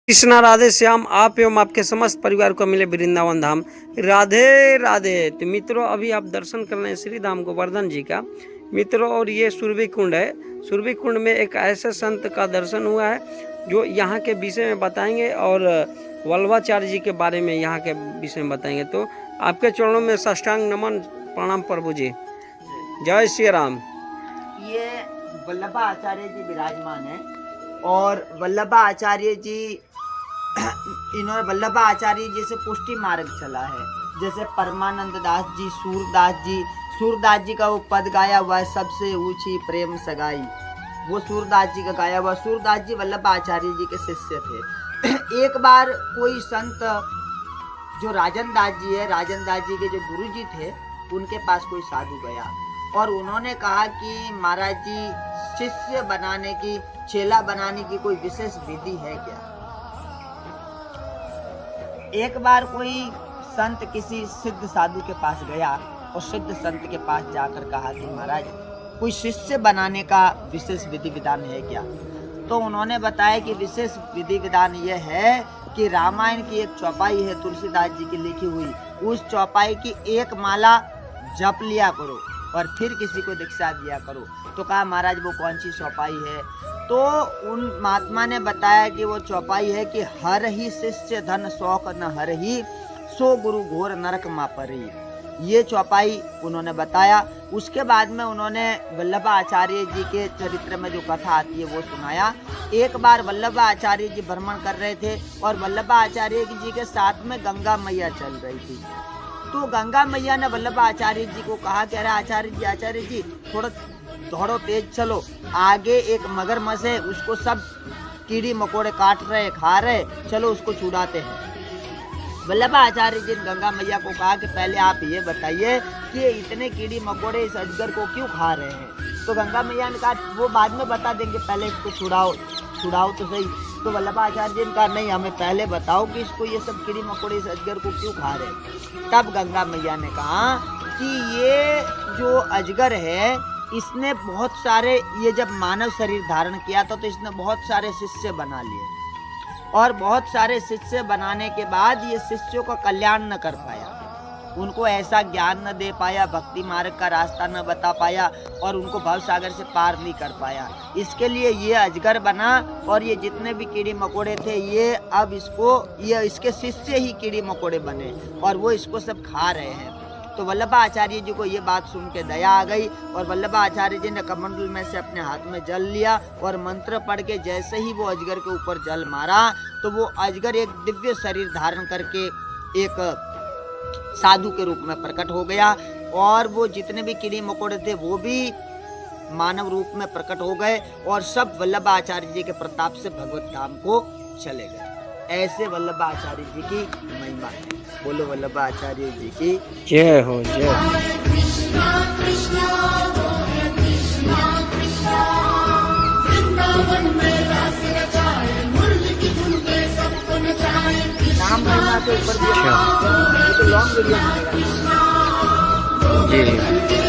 कृष्णा राधे श्याम, आप एवं आपके समस्त परिवार को मिले वृंदावन धाम। राधे राधे। तो मित्रों, अभी आप दर्शन कर रहे हैं श्री धाम गोवर्धन जी का मित्रों। और ये सुरभि कुंड है। सुरभि कुंड में एक ऐसे संत का दर्शन हुआ है जो यहाँ के विषय में बताएंगे और वल्लभाचार्य जी के बारे में यहाँ के विषय में बताएंगे। तो आपके चरणों में साष्टांग नमन, प्रणाम प्रभु जी। जय श्री राम। ये वल्लभाचार्य जी विराजमान है और वल्लभाचार्य जी इन्होंने वल्लभाचार्य जी से पुष्टि मार्ग चला है। जैसे परमानंद दास जी, सूरदास जी का वो पद गाया हुआ है, सबसे ऊंची प्रेम सगाई, वो सूरदास जी का गाया हुआ। सूरदास जी वल्लभाचार्य जी के शिष्य थे। एक बार कोई संत जो राजन दास जी है, राजन दास जी के जो गुरु जी थे, उनके पास कोई साधु गया और उन्होंने कहा कि महाराज जी, शिष्य बनाने की, चेला बनाने की कोई विशेष विधि है क्या? एक बार कोई संत किसी सिद्ध साधु के पास गया और सिद्ध संत के पास जाकर कहा कि महाराज, कोई शिष्य बनाने का विशेष विधि विधान है क्या? तो उन्होंने बताया कि विशेष विधि विधान यह है कि रामायण की एक चौपाई है तुलसीदास जी की लिखी हुई, उस चौपाई की एक माला जप लिया करो और फिर किसी को दीक्षा दिया करो। तो कहा महाराज वो कौन सी चौपाई है? तो उन महात्मा ने बताया कि वो चौपाई है कि हर ही शिष्य धन शौक न हर ही, सो गुरु घोर नरक मा परी। ये चौपाई उन्होंने बताया। उसके बाद में उन्होंने वल्लभाचार्य जी के चरित्र में जो कथा आती है वो सुनाया। एक बार वल्लभाचार्य जी भ्रमण कर रहे थे और वल्लभाचार्य जी के साथ में गंगा मैया चल रही थी। तो गंगा मैया ने वल्लभाचार्य जी को कहा कि अरे आचार्य जी थोड़ा दौड़ो, तेज चलो, आगे एक मगरमच्छ है, उसको सब कीड़ी मकोड़े काट रहे, खा रहे, चलो उसको छुड़ाते हैं। वल्लभाचार्य जी ने गंगा मैया को कहा कि पहले आप ये बताइए कि इतने कीड़ी मकोड़े इस अजगर को क्यों खा रहे हैं? तो गंगा मैया ने कहा वो बाद में बता देंगे, पहले इसको छुड़ाओ तो सही। तो वल्लभाचार्य जी ने कहा नहीं, हमें पहले बताओ कि इसको ये सब कीड़ी मकोड़े इस अजगर को क्यों खा रहे। तब गंगा मैया ने कहा कि ये जो अजगर है, इसने बहुत सारे, ये जब मानव शरीर धारण किया था तो इसने बहुत सारे शिष्य बना लिए और बहुत सारे शिष्य बनाने के बाद ये शिष्यों का कल्याण न कर पाया, उनको ऐसा ज्ञान न दे पाया, भक्ति मार्ग का रास्ता न बता पाया और उनको भव सागर से पार नहीं कर पाया। इसके लिए ये अजगर बना और ये जितने भी कीड़ी मकोड़े थे ये अब इसके शिष्य ही कीड़ी मकोड़े बने और वो इसको सब खा रहे हैं। तो वल्लभाचार्य जी को ये बात सुन के दया आ गई और वल्लभाचार्य जी ने कमंडल में से अपने हाथ में जल लिया और मंत्र पढ़ के जैसे ही वो अजगर के ऊपर जल मारा तो वो अजगर एक दिव्य शरीर धारण करके एक साधु के रूप में प्रकट हो गया और वो जितने भी कीड़े मकोड़े थे वो भी मानव रूप में प्रकट हो गए और सब वल्लभाचार्य जी के प्रताप से भगवत धाम को चले गए। ऐसे वल्लभाचार्य जी की महिमा है। बोलो वल्लभाचार्य जी की जय हो, जय। नाम महिमा के ऊपर तो लॉन्ग वीडियो जी।